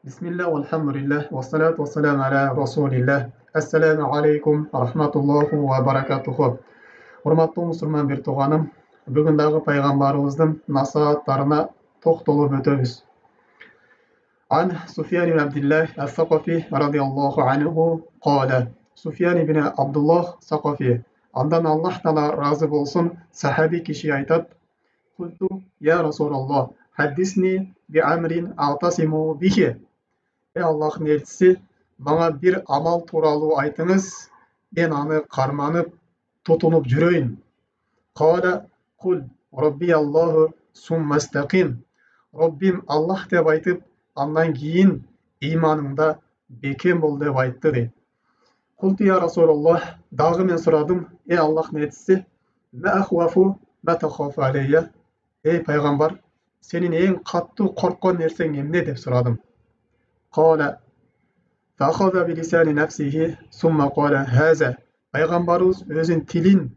Bismillah, walhamdulillah, wassalatu wassalamu ala rasulillah. Assalamu alaikum, rahmatullahu wa barakatuhu. Урматтуу мусулман бир тууганым, бүгүн дагы пайгамбарыбыздын насааттарына токтолуп өтөбүз. Ан Суфьян ибн Абдилlah ас-Сакафи радiyallahu anhu qala. Суфьян ибн Абдуллах Сакафи, андан Аллах таала разы болсун, сахаби киши айтат: "Култу я Расулаллах, хаддисни би амрин a'tasimu bihi." Ey Allah'ın elçisi, bana bir amal tuuralı aytыңыз, ben аны карманып, tutunup жүрөйүн. Kâle kul Rabbiyallahu summa istaqim. Rabbim Allah деп айтып, андан кийин иманыңда бекем бол деп айтты дейт. Култу я Расулаллах, дагы мен сурадым, ey Allah'ın elçisi, ма ахвафу ма тахафу алейя. Ey пайгамбар, сенин эң катуу корккон нерсең эмне деп сурадым. قال فأخذ بلسان نفسه ثم قال هذا. Пайгамбарыбыз өзүн тилин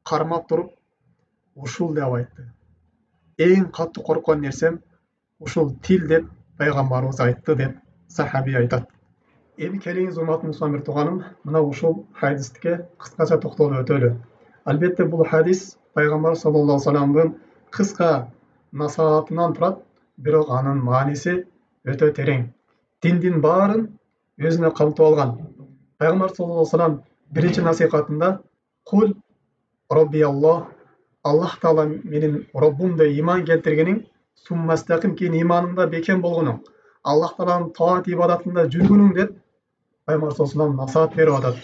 кармап туруп ушул деп айтты. Эң катуу корккон нерсем ушул тил деп пайгамбарыбыз айтты деп сахаби айтат. Эми келиңиз урматтуу мусулман бир тууганым, мына ушул хадиске кыскача токтолуп өтөлү. Албетте бул хадис пайгамбар саллаллаху алейхи вассаламдын кыска насаатынан турат, бирок анын мааниси өтө терең. Диндин баарын өзүнө камтып алган. Пайгамбар саллаллаху алейхи вассалам биринчи насихатында кул Роббияллах, Аллах таала менин Роббум деп иман келтиргениң, суммастаким кийин иманыңда бекем болгонуң, Аллах тааланын таат ибадатында жүргөнүң деп Пайгамбар саллаллаху алейхи вассалам насаат берип атат.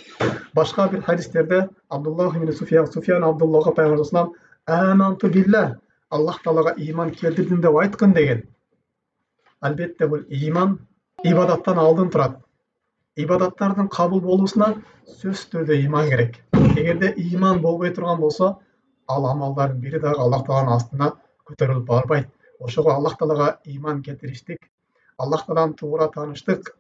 Башка бир хадистерде Абдуллах ибн Суфьян Абдуллахка Пайгамбар саллаллаху алейхи вассалам аманту билlah, Аллах таалага иман келтирдим деп айткын деген. Албетте бул иман ибадаттан алдын турат. Ибадаттардын кабыл болуусуна сөзсүз түрдө иман керек. Эгерде иман болбой турган болсо, ал амалдардын бири дагы Аллах тааланын астына көтөрүлүп барбайт. Ошого Аллах таалага иман келтириштик, Аллах тааланы туура тааныштык,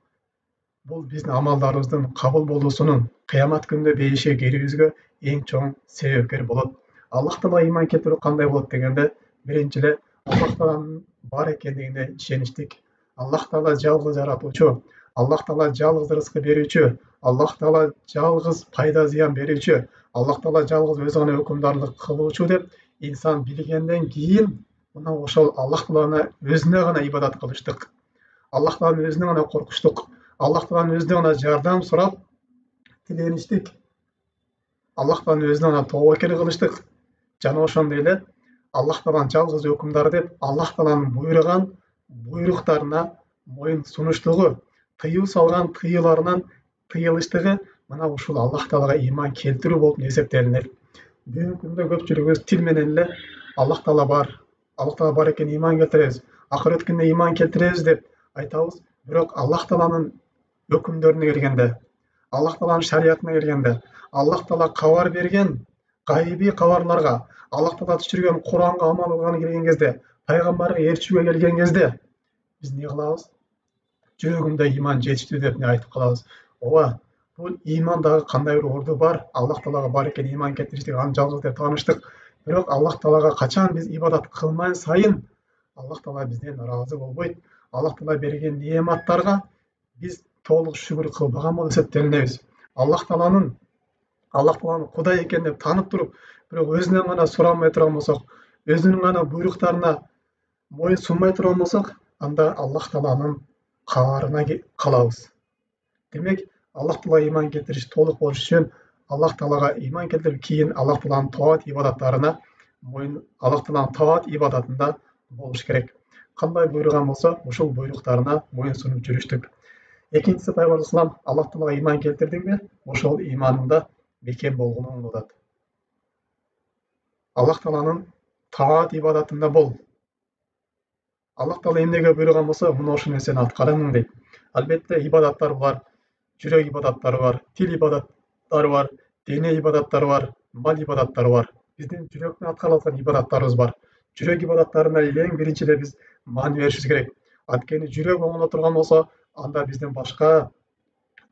бул биздин амалдарыбыздын кабыл болуусунун кыямат күнүндө бейишке кирүүбүзгө эң чоң себепкер болот. Аллах таалага иман келтирүү кандай болот дегенде, биринчи эле Аллах тааланын бар экендигине ишеништик. Аллах таала жалгыз жаратуучу, Аллах таала жалгыз рызкы берүүчү, Аллах таала жалгыз пайда зыян берүүчү, Аллах таала жалгыз өзү гана өкүмдарлык кылуучу деп инсан билгенден кийин мына ошол Аллах тааланы өзүнө гана ибадат кылыштык. Аллах тааланы өзүнө гана коркуштук. Аллах тааланы өзүнө гана жардам сурап тилеништик. Аллах тааланы өзүнө гана тобокел кылыштык. Жана ошондой эле Аллах тааланын жалгыз өкүмдары деп Аллах тааланын буйруган буйруктарына моюн сунуштугу, тыюу салган тыюуларынан тыйылыштыгы мына ушул Аллах таалага иман келтирүү болуп эсептелинет. Бүгүнкү күндө көпчүлүгүбүз тил менен эле Аллах таала бар экенине иман келтиребиз, акырет күнүнө иман келтиребиз деп айтабыз, бирок Аллах тааланын өкүмдөрүнө келгенде, Аллах тааланын шариятына келгенде, Аллах таала кабар берген гайби кабарларга, Аллах таала түшүргөн Куранга амал кылганы келген кезде, пайгамбарга ээрчүүгө келген кезде биз эмне кылабыз? Жүрөгүмдө иман жетиштүү деп айтып калабыз. Ооба, бул иман дагы кандай бир орду бар. Аллах таалага бар экенине иман келтириштик, аны жалгыз деп тааныштык. Бирок Аллах таалага качан биз ибадат кылмай сайын Аллах таала бизден ыраазы болбойт. Аллах таала берген неаматтарга биз толук шүгүр кылбаган болуп эсептелинебиз. Аллах тааланын Кудай экен деп таанып туруп, бирок өзүнөн гана сурамай турган болсок, өзүнүн гана буйруктарына моюн сунбай турган болсок, анда Аллах тааланын кабарына калабыз. Демек, Аллах таалага иман келтириш толук болуш үчүн Аллах таалага иман келтирип, кийин Аллах тааланын таат ибадаттарына Аллах тааланын таат ибадатында болуш керек. Кандай буйруган болсо, ушул буйруктарына моюн сунуп жүрүштүк. Экинчиси, Пайгамбар саллаллаху алейхи вассалам Аллах таалага иман келтирдиңби? Ошол иманыңда бекем болгонуң болот. Аллах тааланын таат ибадатында бол. Аллах таала эмнеге буйруган болсо, мына ошол нерсени аткарыңын дейт. Албетте ибадаттар бар, жүрөк ибадаттары бар, тил ибадаттары бар, дене ибадаттары бар, мал ибадаттары бар. Биздин жүрөктөн аткарылган ибадаттарыбыз бар. Жүрөк ибадаттарына эң биринчи эле биз маани беришибиз керек. Анткени жүрөк оңоло турган болсо, анда биздин башка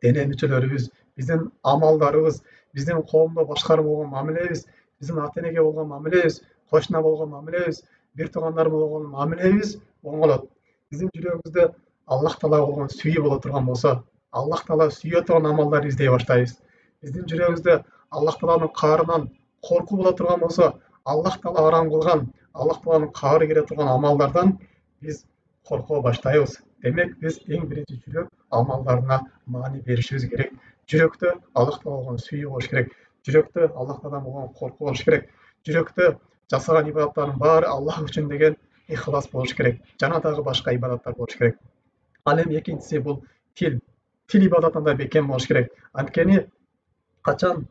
дене мүчөлөрүбүз, биздин амалдарыбыз, биздин коомдо башкарып болгон мамилебиз, биздин ата энеге болгон мамилебиз, кошуна болгон мамилебиз, бир туугандар болгон мамилебиз оңолот. Биздин жүрөгүбүздө Аллах Таала оған сүйіп бола тұрған болса, Аллах Таала сүйе тұрған амалдар іздей баштайбыз. Біздің жүрегімізде Аллах Тааланың қарынан қорқу бола тұрған болса, Аллах Таала арам қылған, Аллах Тааланың қары келе тұрған амалдардан біз қорқуға баштайбыз. Демек, біз ең бірінші жүрек амалдарына мани берішіміз керек. Жүректі Аллах Таалаға сүйіп болуш керек. Жүректі Аллах Тааладан қорқу болуш керек. Жүректі жасаған ибадаттардың бары Аллах үшін деген ихлас болуш керек. Жана дагы башка ибадаттар болуш керек. Ал эми экинчиси бул тил. Тил ибадатында бекем болуш керек. Анткени качан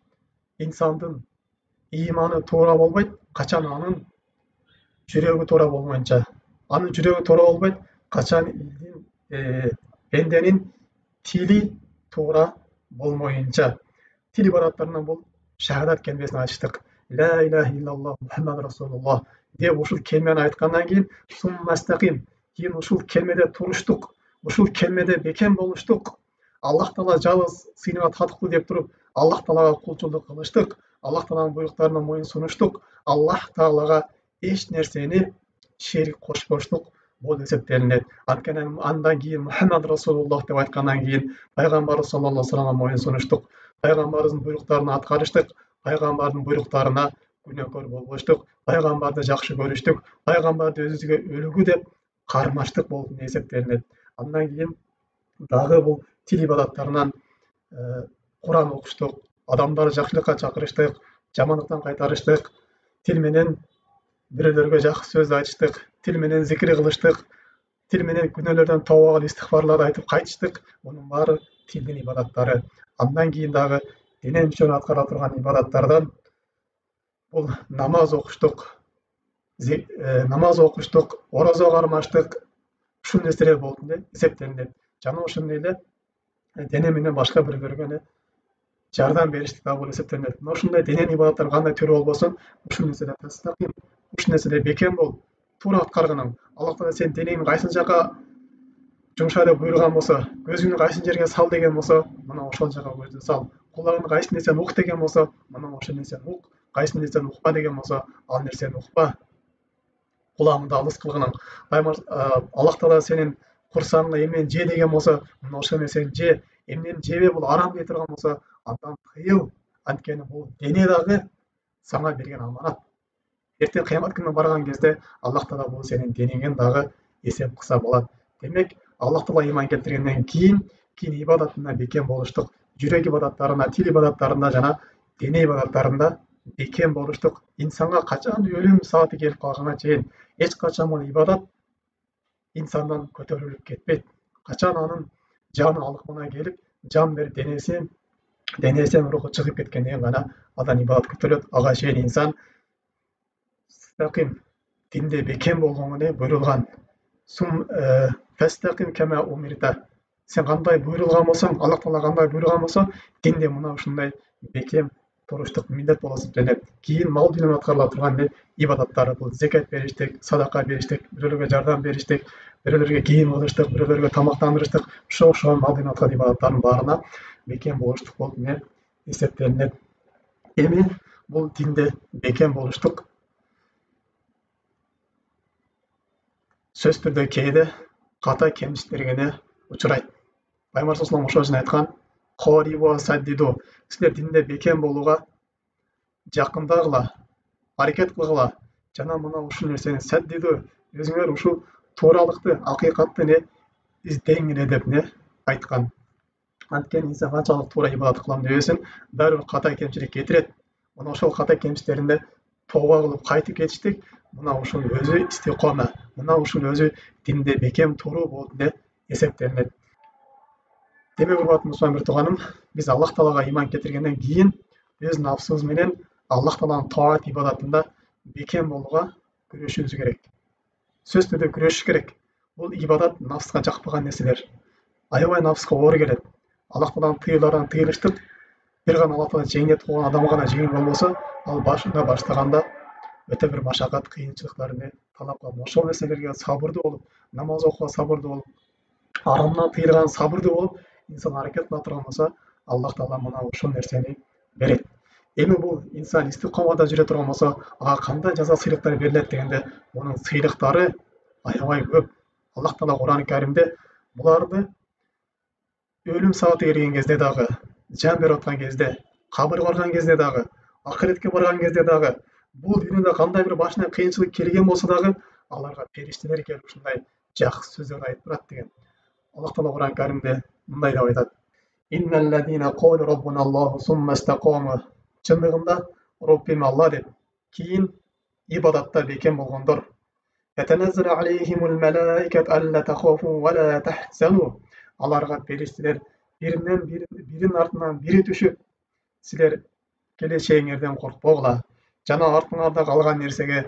инсандын иманы туура болбойт, качан анын жүрөгү туура болмоюнча, анын жүрөгү туура болбойт, качан пенденин тили туура болмоюнча. Тил ибадаттарынан бул шахадат келмесин айтыштык. Ла илаха иллаллах Мухаммад Расулуллах деп ушул келмени айткандан кийин суммастаким, кийин ушул келмеде туруштук, ушул келмеде бекем болуштук. Аллах Таала жалгыз сыйныма татыктуу деп туруп, Аллах Таалага кулчулук кылыштык, Аллах Тааланын буйруктарына моюн сунуштук, Аллах Таалага эч нерсени шерик кошпоштук бул эсептелинет. Анткени андан кийин Мухаммад Расулуллах деп айткандан кийин пайгамбарыбыз саллаллаху алейхи вассаламга моюн сунуштук, пайгамбарыбыздын буйруктарын аткарыштык, пайгамбардын буйруктарына күнөөкөр болбоштук, пайгамбарды жакшы көрүштүк, пайгамбарды өзүбүзгө үлгү деп кармаштык болуп эсептелинет. Андан кийин дагы бул тил ибадаттарынан Куран окуштук, адамдарды жакшылыкка чакырыштык, жамандыктан кайтарыштык, тил менен бирөөлөргө жакшы сөз айтыштык, тил менен зикир кылыштык, тил менен күнөөлөрдөн тооба кылып истихфарларды айтып кайтыштык. Мунун баары тилдин ибадаттары. Андан кийин дагы дене мүчөнү аткара турган ибадаттардан бул намаз окуштук, орозо кармаштык, ушул нерселер болуп эсептелинет. Жана ошондой эле дене менен башка бирөөлөргө жардам бериштик да бул эсептелинет. Ошондой дененин ибадаттары кандай түрү болбосун, ушул нерселер тастаким, ушул нерселер бекем бол, туура аткаргының. Аллах Таала сен денеңди кайсы жака жумша деп буйруган болсо, көзүңдү кайсы жерге сал деген болсо, мына ошол жака көздү сал. Кулагыңды кайсы нерсени ук деген болсо, мына ошол нерсени ук. Кайсы нерсени укпа деген болсо, ал нерсени укпа. Кулагыңды алыс кылгының. Аллах Таала сенин курсагыңа эмнени же деген болсо, мына ошол нерсени же. Эмнени жебе, бул арам дей турган болсо, андан тыйыл. Анткени бул дене дагы сага берген аманат. Эртең кыямат күнүнө барган кезде Аллах Таала бул сенин денеңен дагы эсеп кылса болот. Демек, Аллах Таала иман келтиргенден кийин ибадатына бекем болуштук, жүрөк ибадаттарына, тил ибадаттарына жана дене ибадаттарында бекем болуштук. Инсанга качан өлүм сааты келип калганга чейин эч качан бул ибадат инсандан көтөрүлүп кетпейт. Качан анын жаны алыкмана келип, жан берип денесинен руху чыгып кеткенден кийин гана андан ибадат көтөрүлөт. Ага чейин инсан динде бекем болгону буйрулган. Фастаким кама умирта. Сен кандай буйрулган болсоң, Аллах Таала кандай буйруган болсо, динде мына ушундай бекем туруштук милдет болосуң деп. Кийин мал дүнөн аткарыла турган ибадаттар бул закат бериштик, садака бериштик, бирөөлөргө жардам бериштик, бирөөлөргө кийим алыштык, бирөөлөргө тамактандырыштык. Ошол мал дүнөн аткарган ибадаттардын баарына бекем болуштук болуп эсептелинет. Эми бул динде бекем болуштук сөз түрдө кээде ката кемсиздерге учурайт. Пайгамбар саллаллаху алейхи вассалам айткан: "Корибу саддиду", силер динде бекем болууга жакындагыла, аракет кылгыла. Жана мына ушул нерсени саддиду, өзүңөр ушул тууралыкты, акыйкатты издеңире деп айткан. Анткени инсан канчалык туура ибадат кылам дебесин, баары бир ката кемчилик кетирет. Мына ошол ката кемчиликтеринде тооба кылып кайтып кетиштик. Мына ушул өзү истикома, мына ушул өзү динде бекем туруу болуп эсептелинет. Демек, урматтуу мусулман бир тууганым, биз Аллах Таалага иман келтиргенден кийин өз нафсыбыз менен Аллах Тааланын таат ибадатында бекем болууга күрөшүбүз керек. Сөз түрдө күрөшүш керек. Бул ибадат нафска жакпаган нерселер. Аябай нафска оор келет. Аллах Тааланын тыюуларынан тыйылыштык. Бир гана Аллах Таала жеңет кылган адам гана жеңил болбосо, ал башында баштаганда өтө бир машакат, кыйынчылыктарды талап кылат. Ошол нерселерге сабырдуу болуп, намаз окууга сабырдуу болуп, арамдан тыйылган сабырдуу болуп, инсан аракет кыла турган болсо, Аллах Таала мына ушул нерсени берет. Эми бул инсан истикомада жүрө турган болсо, ага кандай жаза сыйлыктар берилет дегенде, мунун сыйлыктары аябай көп. Аллах Таала Куран-ы Каримде Буларды өлім сағаты келген кезде дағы, жан беріп отқан кезде, қабірге барған кезде дағы, ақыретке барған кезде дағы, бұл дүниеде қандай бір башына қиыншылық келген болса дағы, аларға періштелер келіп ушундай жақсы сөздерді айтып тұрады деген. Аллах тағала Құран кәрімде мындай деп айтады: Инналлазина қалу раббуналлаху сумма истақаму. Шындығында Раббим Алла деп, кейін ибадатта бекем болғандар. Ятаназзалу алейхимул малаикату алла тахафу ва ла тахзану. Аларға періштелер бірінің артынан бірі түшіп, сілер келешегіңерден қорықпағыла, жана артыңарда қалған нәрсеге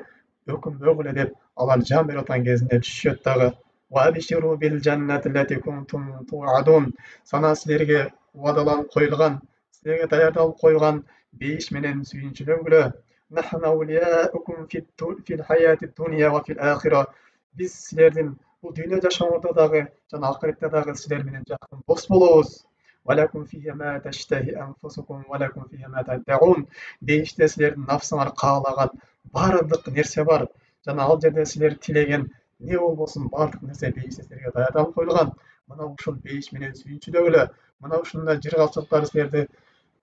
өкінбегіле деп алар жан беріп отқан кезінде түшеді дағы. وَأَبْشِرُوا بِالْجَنَّةِ الَّتِي كُنْتُمْ تُوعَدُونَ. Сана сілерге уадаланып қойылған, сілерге даярдалып қойған бейіш менен сүйіншілеугілі. نَحْنُ أَوْلِيَاؤُكُمْ فِي الْحَيَاةِ الدُّنْيَا وَفِي الْآخِرَةِ. Біз сілердің бұл дүние жашауында дағы жана ақыретте дағы сілер менен жақын дос болобуз. وَلَكُمْ فِيهَا مَا تَشْتَهِي أَنْفُسُكُمْ وَلَكُمْ فِيهَا مَا تَدَّعُونَ. Бейіште сілердің нафсыңар қалаған барлық нәрсе бар. Жана ал жерде сілер тілеген не ол болсын барлық нәрсе бейіште сілерге даярдалып қойылған. Мына ушул бейіш менен сүйіншілеугіле, мына ушундай жыргалчылыктар силерди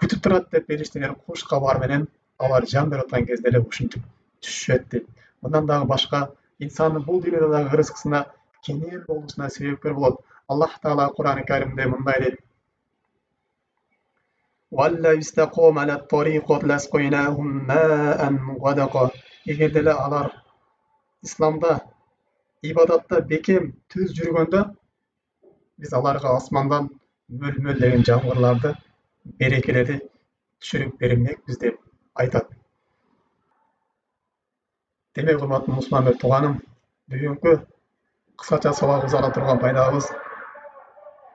күтүп турат деп периштелер куш кабар менен алар жан берип аткан кезде эле ушинтип түшүшөт дейт. Мындан дагы башка инсандын бул дүйнөдө дагы ырыскысына кенен болуусуна себепкер болот. Аллах Таала Кур'ан-ы Каримде мындай дейт: وَالَّذِينَ اسْتَقَامُوا عَلَى الطَّرِيقَةِ لَأَسْقَيْنَاهُم مَاءً غَدَقًا. Эгер деле алар исламда ибадатта бекем түз жүргөндө, биз аларга асмандан мөлмөлдөгөн жамгырларды, берекелерди түшүрүп бермекпиз деп айтат. Демек, урматтуу мусулман тууганым, бүгүнкү кыскача сабагыбыз ала турган пайдабыз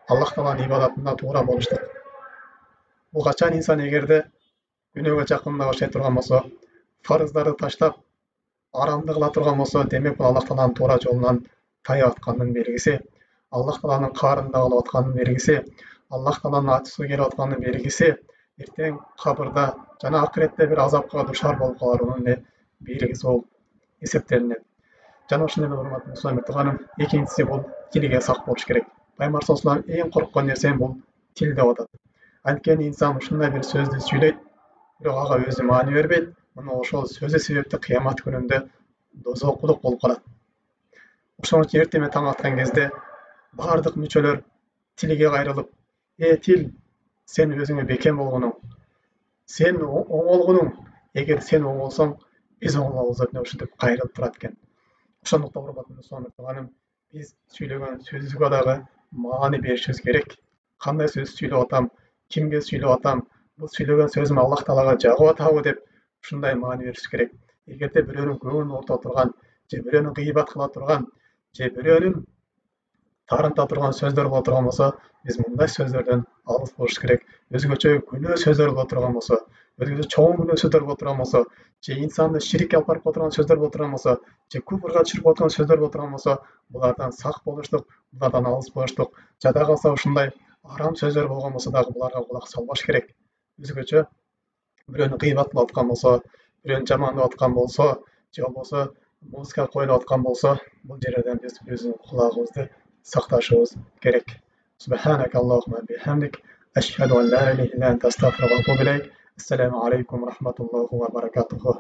Аллах Тааланын ибадатында туура болуштук. Бул качан инсан эгерде күнөөгө жакында башлай турган болсо, фарыздарды таштап, арамды кыла турган болсо, демек бул Аллах Тааланын туура жолунан тайып аткандын белгиси, Аллах Тааланын каарында калып аткандын белгиси, Аллах Тааланын ачуусу келип аткандын белгиси, эртең кабырда жана акыретте бир азапка душар болуп каларынын белгиси болуп эсептелинет. Жана ошондой эле урматтуу мусулман тууганым, экинчиси бул тилге сак болуш керек. Пайгамбар саллаллаху алейхи ва саллям эң корккон нерсе бул тил деп атат. Анткени инсан ушундай бир сөздү сүйлөйт, бирок ага өзү маани бербейт. Мына ошол сөзү себептүү кыямат күнүндө дозокулук болуп калат. Ошон үчүн эртеме таң аткан кезде бардык мүчөлөр тилге кайрылып, тил, сен өзүңө бекем болгонуң, сен оңолгонуң, эгер сен оңолсоң, биз оңолобуз деп ушинтип кайрылып турат экен. Ошондуктан урматтуу мусулман тууганым, биз сүйлөгөн сөзүбүзгө дагы маани беришибиз керек. Кандай сөз сүйлөп атам, кимге сүйлөп атам, бул сүйлөгөн сөзүм Аллах Таалага жагып атабы деп ушундай маани беришибиз керек. Эгерде бирөөнүн көңүлүн оорута турган, же бирөөнүн гыйбат кыла турган, же бирөөнүн тарынта турган сөздөр боло турган болсо, биз мындай сөздөрдөн алыс болуш керек. Өзгөчө күнөө сөздөр боло турган болсо, өзгөчө чоң күнөө сөздөр боло турган болсо, же инсанды ширикке алып барып турган сөздөр боло турган болсо, же куфрга түшүрүп аткан сөздөр боло турган болсо, булардан сак болуштук, булардан алыс болуштук. Жада калса ушундай арам сөздөр болгон болсо дагы буларга кулак салбаш керек. Өзгөчө бирөөнү гыйбат кылып аткан болсо, бирөөнү жамандап аткан болсо, же болбосо музыка коюлуп аткан болсо, бул жерден биз биздин кулагыбызды сакташыбыз керек. Субханака Аллахумма бихамдик, ашхаду ан ла илаха илля анта астагфирука ва атубу илейк. Ассаламу алейкум ва рахматуллахи ва баракатуху.